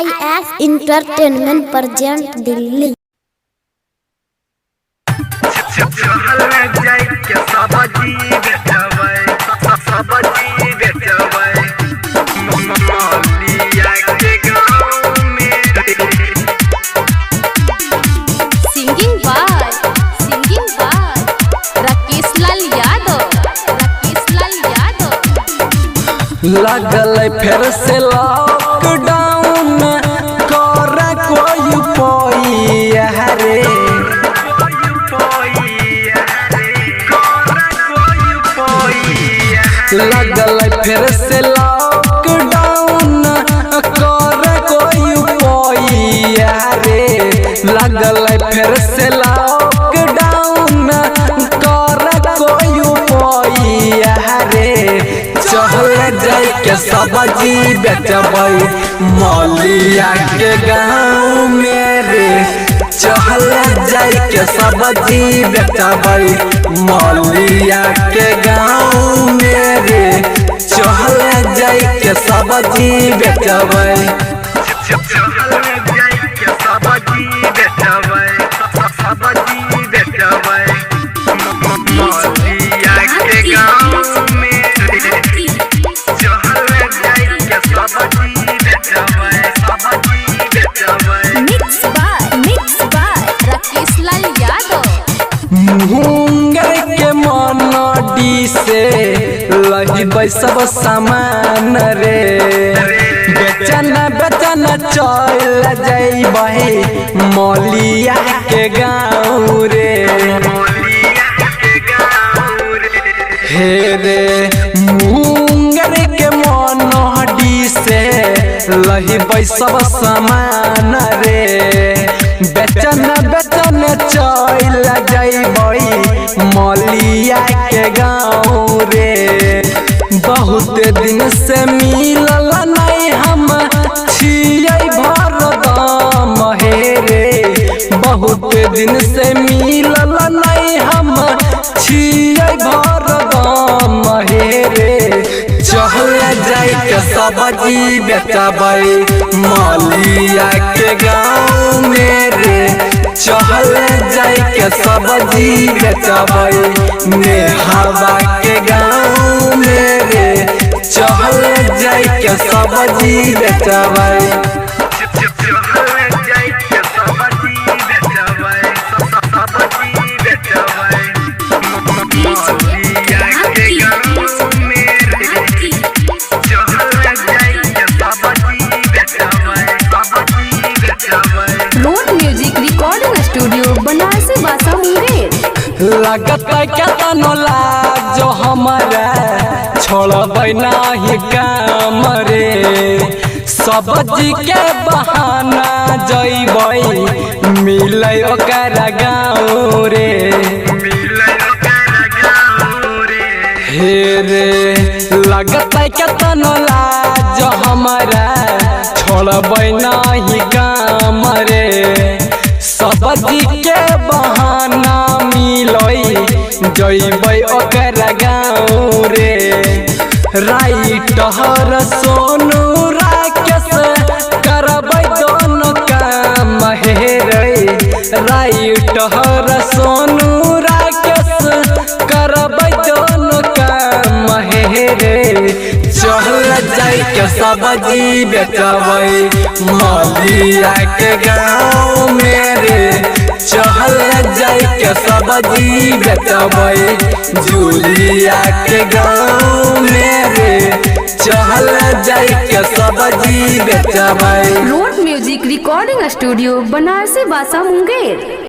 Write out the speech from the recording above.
IS Entertainment present Delhi. Singing by Rakesh Lal Yadav. लगल फिर से लॉकडाउन कर कोई उपाय रे। लगल फिर से लॉकडाउन कर कोई उपाय रे। लगल फिर से लॉकडाउन कर कोई उपाय रे। चहल जाय के सब्जी बेचबै मौलिया के गाँव में रे। चहल जाय के सब्जी बेचबै मौलिया के गाँव में रे। चहल जाय के सब्जी बेचबै मिक्स बाय राकेश लाल यादव। मुंगर के मनडी से लहिबै सब सामान रे। बेचन चल जैबै मौलिया के गाँव रे। हे रे मुंगर के मनडी से लहिबै सब सामान रे। बेचन चल जैबै मौलिया के गाँव रे। बहुत दिन से मिलल नहीं हम छियै भरदम हे रे। बहुत दिन से मिलल नहीं हम छियै भरदम हे रे। चहल जाय के सब्जी बेचबै मौलिया के गाँव में रे। चहल जाय के सब्जी बेचबै नेहावा के गाँव में रे। चहल जाय के सब्जी बेचबै road music recording studio Banarasi बासा मुंगेर। लगत केतनो लाज हमारा छोड़बै नाही काम रे। सब्जी के बहाना जैबै मिलै ओकर गाँव रे। हे रे लगत केतनो लाज हमारा छोड़बै नाही काम रे। सब्जी के बहाना मिलै जैबै ओकर गाँव रे। राइटर सोनू राकेश करबै दोनों काम हे रे। राइटर सोनू राकेश करबै दोनों काम हे रे। चहल जाय के सब्जी बेचबै मौलिया के गाँव में रे। चहल जाय के सब्जी बेचबै जूलिया के गाँव में रे। चहल जाय के सब्जी बेचबै। Road music recording studio Banarasi बासा मुंगेर।